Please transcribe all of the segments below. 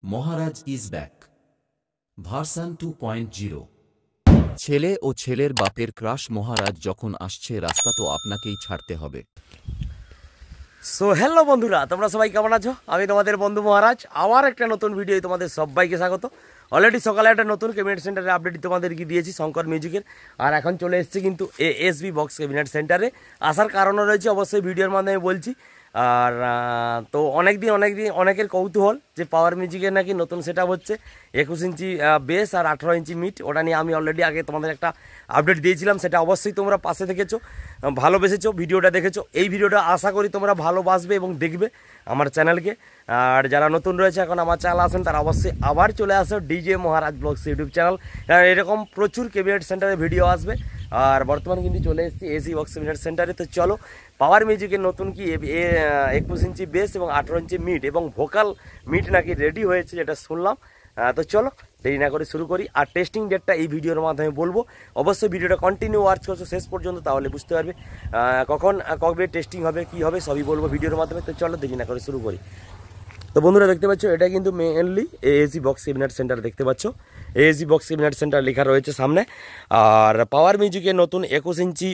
Maharaj is back version 2.0। ছেলে ও ছেলের বাপের ক্রাশ মহারাজ যখন আসছে রাস্তা তো আপনাকেই ছাড়তে হবে। সো হ্যালো বন্ধুরা, তোমরা সবাই কেমন আছো? আমি তোমাদের বন্ধু মহারাজ, আবার একটা নতুন ভিডিও তোমাদের সবাইকে স্বাগত। অলরেডি সকালে একটা নতুন ক্যাবিনেট সেন্টারের আপডেট তোমাদেরকে দিয়েছি শঙ্কর মিউজিকের, আর এখন চলে এসেছি কিন্তু এএসবি বক্স ক্যাবিনেট সেন্টারে। আসার কারণও রয়েছে, অবশ্যই ভিডিওর মাধ্যমে বলছি। আর তো অনেকের কৌতূহল যে পাওয়ার মিউজিকের নাকি নতুন সেট আপ হচ্ছে, 21 ইঞ্চি বেস আর 18 ইঞ্চি মিট। ওটা নিয়ে আমি অলরেডি আগে তোমাদের একটা আপডেট দিয়েছিলাম, সেটা অবশ্যই তোমরা পাশে থেকেছো, ভালোবেসেছো, ভিডিওটা দেখেছো। এই ভিডিওটা আশা করি তোমরা ভালোবাসবে এবং দেখবে আমার চ্যানেলকে। আর যারা নতুন রয়েছে এখন আমার চ্যানেল আসেন, তারা অবশ্যই আবার চলে আসো ডিজে মহারাজ ব্লগস ইউটিউব চ্যানেল। এরকম প্রচুর ক্যাবিনেট সেন্টারে ভিডিও আসবে। আর বর্তমানে কিন্তু চলে এসেছি এসি বক্স ক্যাবিনেট সেন্টারে। তো চলো, পাওয়ার মিউজিকের নতুন কি 21 ইঞ্চি বেস এবং 18 ইঞ্চি মিট এবং ভোকাল মিট নাকি রেডি হয়েছে, যেটা শুনলাম। তো চলো দেরি না করে শুরু করি। আর টেস্টিং ডেটটা এই ভিডিওর মাধ্যমে বলবো, অবশ্যই ভিডিওটা কন্টিনিউ ওয়াচ করছো শেষ পর্যন্ত, তাহলে বুঝতে পারবে কবে টেস্টিং হবে, কি হবে, সবই বলবো ভিডিওর মাধ্যমে। তো চলো দেরি না করে শুরু করি। তো বন্ধুরা দেখতে পাচ্ছ, এটা কিন্তু mainly AAC box cabinet centre দেখতে পাচ্ছ। এএসি বক্স ক্যাবিনেট সেন্টার লেখা রয়েছে সামনে। আর পাওয়ার মিউজিকের নতুন 21 ইঞ্চি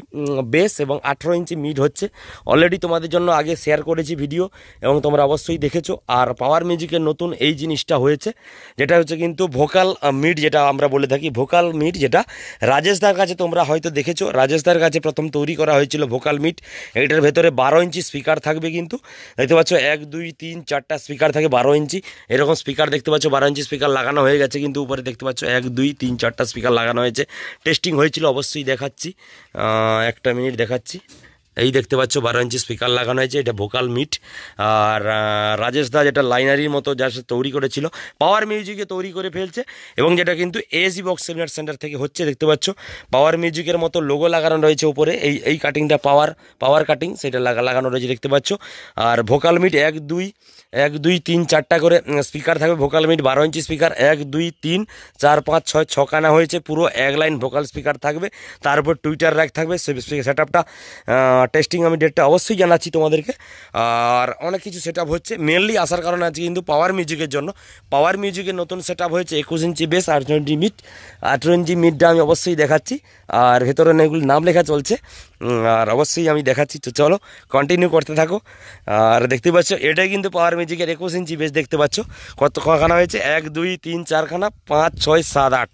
বেস এবং 18 ইঞ্চি মিড হচ্ছে। অলরেডি তোমাদের জন্য আগে শেয়ার করেছি ভিডিও এবং তোমরা অবশ্যই দেখেছো। আর পাওয়ার মিউজিকের নতুন এই জিনিসটা হয়েছে, যেটা হচ্ছে কিন্তু ভোকাল মিড, যেটা আমরা বলে থাকি ভোকাল মিড, যেটা রাজেশদার কাছে তোমরা হয়তো দেখেছো। রাজেশদার কাছে প্রথম তৈরি করা হয়েছিল ভোকাল মিড। এটার ভেতরে 12 ইঞ্চি স্পিকার থাকবে, কিন্তু দেখতে পাচ্ছ 1 2 3 4টা স্পিকার থাকে 12 ইঞ্চি। এরকম স্পিকার দেখতে পাচ্ছ, 12 ইঞ্চি স্পিকার লাগানো হয়ে গেছে, কিন্তু উপরে দেখতে পাচ্ছ 1 2 3 4টা স্পিকার লাগানো হয়েছে। টেস্টিং হয়েছিল, অবশ্যই দেখাচ্ছি, একটা মিনিট দেখাচ্ছি। এই দেখতে পাচ্ছ 12 ইঞ্চি স্পিকার লাগানো হয়েছে, এটা ভোকাল মিট। আর রাজেশ দা যেটা লাইনারির মতো যা তৈরি করেছিল, পাওয়ার মিউজিকে তৈরি করে ফেলছে। এবং যেটা কিন্তু এএসি বক্স ক্যাবিনেট সেন্টার থেকে হচ্ছে, দেখতে পাচ্ছ পাওয়ার মিউজিকের মতো লোগো লাগানো রয়েছে উপরে। এই কাটিংটা পাওয়ার কাটিং, সেটা লাগানো রয়েছে দেখতে পাচ্ছ। আর ভোকাল মিট 1 2 3 4টা করে স্পিকার থাকবে। ভোকাল মিট 12 ইঞ্চি স্পিকার 1 2 3 4 5 6 ছখানা হয়েছে, পুরো এক লাইন ভোকাল স্পিকার থাকবে। তার উপর টুইটার র্যাক থাকবে। সেট আপটা টেস্টিং আমি ডেটটা অবশ্যই জানাচ্ছি তোমাদেরকে। আর অনেক কিছু সেট আপ হচ্ছে, মেনলি আসার কারণে আছে কিন্তু পাওয়ার মিউজিকের জন্য। পাওয়ার মিউজিকের নতুন সেট আপ হয়েছে 21 ইঞ্চি বেস 18 ইঞ্চি মিট। 18 ইঞ্চি মিটটা আমি অবশ্যই দেখাচ্ছি, আর ভেতরে এগুলি নাম লেখা চলছে, আর অবশ্যই আমি দেখাচ্ছি। তো চলো কন্টিনিউ করতে থাকো। আর দেখতে পাচ্ছ এটাই কিন্তু পাওয়ার মিউজিকের 21 ইঞ্চি বেস দেখতে পাচ্ছ। কতখানা হয়েছে? 1 2 3 4 খানা, 5 6 7 8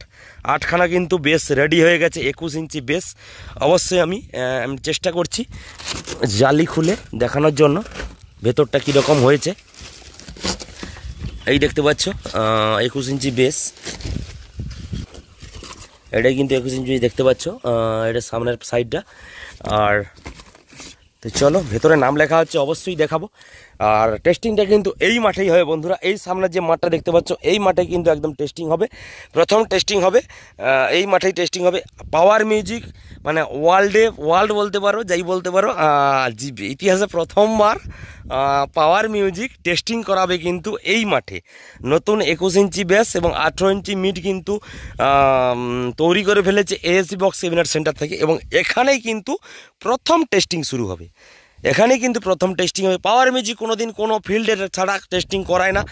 8খানা কিন্তু বেস রেডি হয়ে গেছে, 21 ইঞ্চি বেস। অবশ্যই আমি চেষ্টা করছি জালি খুলে দেখানোর জন্য ভেতরটা কীরকম হয়েছে। এই দেখতে পাচ্ছ 21 ইঞ্চি বেস, এটাই কিন্তু 21 ইঞ্চি দেখতে পাচ্ছ, এটা সামনের সাইডটা। আর তো চলো, ভেতরে নাম লেখা হচ্ছে, অবশ্যই দেখাবো। আর টেস্টিংটা কিন্তু এই মাঠেই হবে বন্ধুরা। এই সামনের যে মাঠটা দেখতে পাচ্ছ, এই মাঠে কিন্তু একদম টেস্টিং হবে, প্রথম টেস্টিং হবে এই মাঠেই টেস্টিং হবে। পাওয়ার মিউজিক মানে ওয়ার্ল্ড বলতে পারো, যাই বলতে পারো, ইতিহাসে প্রথমবার পাওয়ার মিউজিক টেস্টিং করাবে কিন্তু এই মাঠে। নতুন 21 ইঞ্চি বেস এবং 18 ইঞ্চি মিড কিন্তু তৈরি করে ফেলেছে এএসি বক্স ক্যাবিনেট সেন্টার থেকে, এবং এখানেই কিন্তু প্রথম টেস্টিং শুরু হবে। এখানেই কিন্তু প্রথম টেস্টিং হবে। পাওয়ার মিউজিক কোনোদিন কোনো ফিল্ডের ছাড়া টেস্টিং করায় না,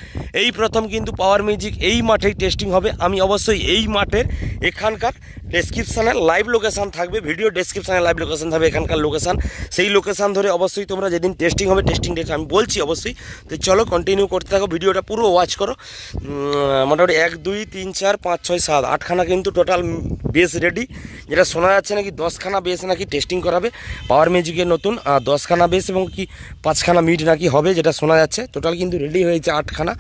এই প্রথম কিন্তু পাওয়ার মিউজিক এই মাঠেই টেস্টিং হবে। আমি অবশ্যই এই মাঠের এখানকার ডেসক্রিপশানে লাইভ লোকেশান থাকবে, ভিডিও ডেসক্রিপশানে লাইভ লোকেশান থাকবে, এখানকার লোকেশান। সেই লোকেশান ধরে অবশ্যই তোমরা যেদিন টেস্টিং হবে, টেস্টিং ডেট আমি বলছি অবশ্যই। তো চলো কন্টিনিউ করতে থাকো, ভিডিওটা পুরো ওয়াচ করো। মোটামুটি 1 2 3 4 5 6 7 8খানা কিন্তু টোটাল বেস রেডি, যেটা শোনা যাচ্ছে নাকি 10খানা বেস নাকি টেস্টিং করাবে পাওয়ার মিউজিকের নতুন। 10খানা বেস এবং কি 5খানা মিড নাকি হবে, যেটা শোনা যাচ্ছে। টোটাল কিন্তু রেডি হয়েছে 8খানা,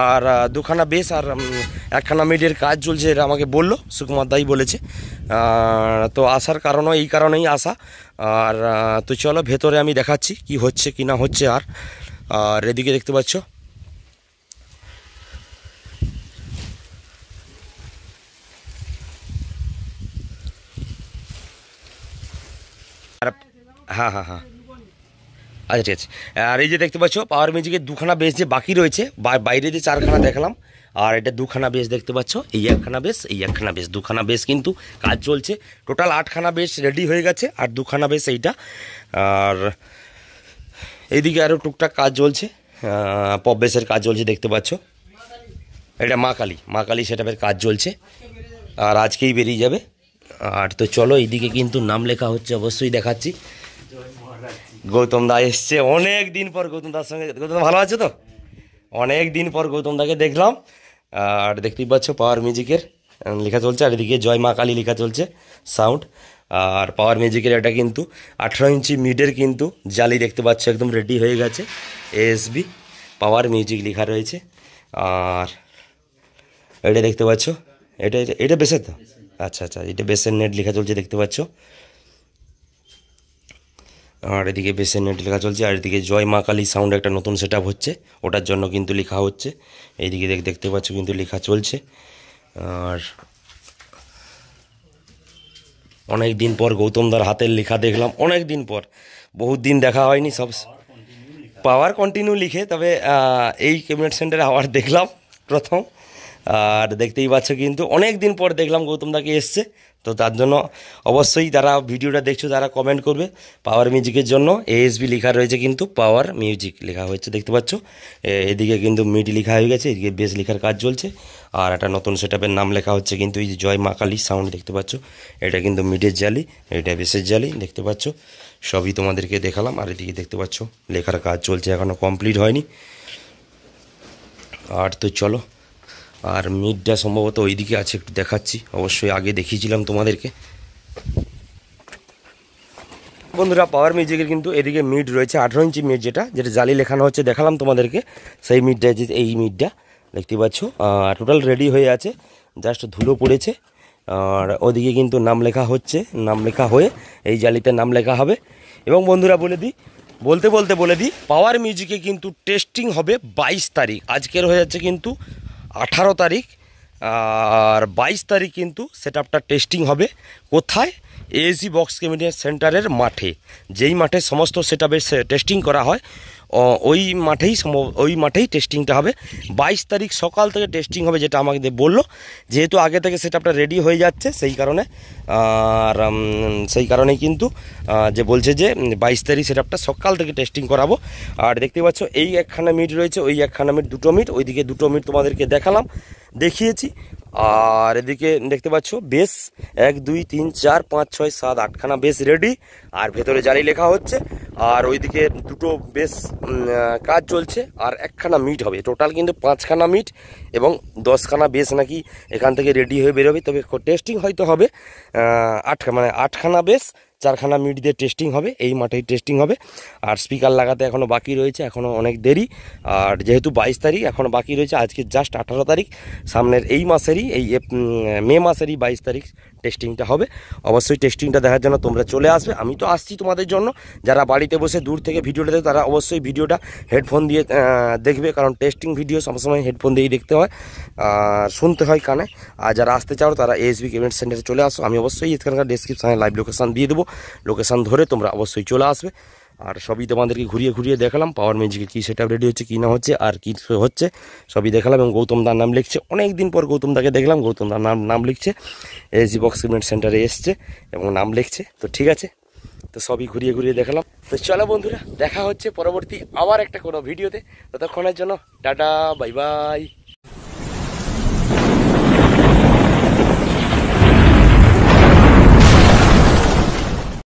আর 2খানা বেস আর 1খানা মিডের কাজ চলছে, এটা আমাকে বললো, সুকুমার দাই বলেছে। তো আসার কারণও এই কারণেই আসা। আর তো চলো ভেতরে আমি দেখাচ্ছি কি হচ্ছে কি না হচ্ছে। আর এদিকে দেখতে পাচ্ছ হ্যাঁ হ্যাঁ হ্যাঁ আচ্ছা ঠিক আছে। আর এই যে দেখতে পাচ্ছ পাওয়ার মিউজিকের 2খানা বেস যে বাকি রয়েছে, বাইরে যে 4খানা দেখলাম, আর এটা 2খানা বেস দেখতে পাচ্ছ, এই 1খানা বেস, এই 1খানা বেস, 2খানা বেস কিন্তু কাজ চলছে। টোটাল 8খানা বেস রেডি হয়ে গেছে, আর 2খানা বেস এইটা। আর এইদিকে আরও টুকটাক কাজ চলছে, পপ বেসের কাজ চলছে দেখতে পাচ্ছ। এটা মা কালী সেটআপের কাজ চলছে আর আজকেই বেরিয়ে যাবে। আর তো চলো এইদিকে কিন্তু নাম লেখা হচ্ছে, অবশ্যই দেখাচ্ছি। গৌতম দা এসছে অনেক দিন পর, গৌতম দার সঙ্গে। গৌতম দা ভালো আছে তো? অনেক দিন পর গৌতম দাকে দেখলাম। আর দেখতেই পাচ্ছ পাওয়ার মিউজিকের লেখা চলছে, আর এদিকে জয় মা কালী লেখা চলছে সাউন্ড। আর পাওয়ার মিউজিকের এটা কিন্তু 18 ইঞ্চি মিডের কিন্তু জালি দেখতে পাচ্ছ, একদম রেডি হয়ে গেছে। এএসবি পাওয়ার মিউজিক লেখা রয়েছে। আর এটা দেখতে পাচ্ছ, এটা বেসের তো? আচ্ছা, এটা বেসের নেট লেখা চলছে দেখতে পাচ্ছ। আর এদিকে বেসের নেট লেখা চলছে, আর এদিকে জয় মা কালী সাউন্ড একটা নতুন সেটআপ হচ্ছে, ওটার জন্য কিন্তু লেখা হচ্ছে। এইদিকে দেখতে পাচ্ছ কিন্তু লেখা চলছে। আর অনেক দিন পর গৌতমদার হাতের লেখা দেখলাম, অনেক দিন পর, বহুত দিন দেখা হয়নি। সব পাওয়ার কন্টিনিউ লিখে, তবে এই ক্যাবিনেট সেন্টারে আবার দেখলাম প্রথম। আর দেখতেই পাচ্ছ কিন্তু অনেক দিন পর দেখলাম গৌতমদাকে এসছে। তো তার জন্য অবশ্যই যারা ভিডিওটা দেখছো তারা কমেন্ট করবে। পাওয়ার মিউজিকের জন্য এএসবি লেখা রয়েছে, কিন্তু পাওয়ার মিউজিক লেখা হয়েছে দেখতে পাচ্ছ। এদিকে কিন্তু মিডি লেখা হয়ে গেছে, এদিকে বেস লেখার কাজ চলছে। আর একটা নতুন সেটআপের নাম লেখা হচ্ছে কিন্তু, এই যে জয় মা কালী সাউন্ড দেখতে পাচ্ছ। এটা কিন্তু মিডের জালি, এটা বেসের জালি দেখতে পাচ্ছ। সবই তোমাদেরকে দেখালাম। আর এদিকে দেখতে পাচ্ছ লেখার কাজ চলছে, এখনও কমপ্লিট হয়নি। আর তো চলো, আর মিডটা সম্ভবত ওইদিকে আছে, একটু দেখাচ্ছি। অবশ্যই আগে দেখিয়েছিলাম তোমাদেরকে। বন্ধুরা পাওয়ার মিউজিকের কিন্তু এদিকে মিড রয়েছে 18 ইঞ্চি মিড, যেটা জালি লেখানো হচ্ছে, দেখালাম তোমাদেরকে। সেই মিডটা, এই মিডটা দেখতে পাচ্ছ টোটাল রেডি হয়ে আছে, জাস্ট ধুলো পড়েছে। আর ওদিকে কিন্তু নাম লেখা হচ্ছে, নাম লেখা হয়ে এই জালিতে নাম লেখা হবে। এবং বন্ধুরা বলে দিই পাওয়ার মিউজিকে কিন্তু টেস্টিং হবে 22 তারিখ। আজকের হয়ে যাচ্ছে কিন্তু 18 তারিখ, আর 22 তারিখ কিন্তু সেটআপটা টেস্টিং হবে। কোথায়? এএসি বক্স ক্যাবিনেট সেন্টারের মাঠে, যেই মাঠে সমস্ত সেটআপের টেস্টিং করা হয়, ওই মাঠেই টেস্টিংটা হবে। 22 তারিখ সকাল থেকে টেস্টিং হবে, যেটা আমাকে বললো। যেহেতু আগে থেকে সেটআপটা রেডি হয়ে যাচ্ছে, সেই কারণে। আর সেই কারণেই কিন্তু যে বলছে যে 22 তারিখ সেটআপটা সকাল থেকে টেস্টিং করাবো। আর দেখতে পাচ্ছ এই একখানা মিট রয়েছে, ওই একখানা মিট, দুটো মিট, ওইদিকে দুটো মিট তোমাদেরকে দেখিয়েছি। আর এদিকে দেখতে পাচ্ছ বেস 1 2 3 4 5 6 7 8খানা বেস রেডি, আর ভেতরে জালি লেখা হচ্ছে। আর ওইদিকে দুটো বেস কাজ চলছে, আর একখানা মিট হবে। টোটাল কিন্তু 5খানা মিট এবং 10খানা বেস নাকি এখান থেকে রেডি হয়ে বেরোবে। তবে টেস্টিং হয়তো হবে 8খানা বেস, 4খানা মিট দিয়ে টেস্টিং হবে, এই মাঠেই টেস্টিং হবে। আর স্পিকার লাগাতে এখনও বাকি রয়েছে, এখনও অনেক দেরি। আর যেহেতু 22 তারিখ এখনও বাকি রয়েছে, আজকে জাস্ট 18 তারিখ, সামনের এই মাসেরই, এই মে মাসেরই 22 তারিখ টেস্টিংটা হবে। অবশ্যই টেস্টিংটা দেখার জন্য তোমরা চলে আসবে। আমি তো আসছি তোমাদের জন্য। যারা বাড়িতে বসে দূর থেকে ভিডিওটা দেখো, তারা অবশ্যই ভিডিওটা হেডফোন দিয়ে দেখবে, কারণ টেস্টিং ভিডিও সবসময় হেডফোন দিয়েই দেখতে হয়, শুনতে হয় কানে। আর যারা আসতে চাও তারা এএসবি ক্যাবিনেট সেন্টারে চলে আসো। আমি অবশ্যই এখানকার ডেসক্রিপশনে লাইভ লোকেশান দিয়ে দেবো, লোকেশান ধরে তোমরা অবশ্যই চলে আসবে। আর সবই তোমাদেরকে ঘুরিয়ে দেখালাম, পাওয়ার মিউজিকে কী সেটআপ রেডি হচ্ছে, কী না হচ্ছে, আর কী হচ্ছে সবই দেখালাম। এবং গৌতম দার নাম লিখছে, অনেক দিন পর গৌতম দাকে দেখলাম, গৌতম দার নাম লিখছে, এএসজি বক্স ক্যাবিনেট সেন্টারে এসছে এবং নাম লিখছে। তো ঠিক আছে, তো সবই ঘুরিয়ে দেখালাম। তো চলো বন্ধুরা, দেখা হচ্ছে পরবর্তী আবার একটা কোনো ভিডিওতে। ততক্ষণের জন্য টাটা, বাই বাই।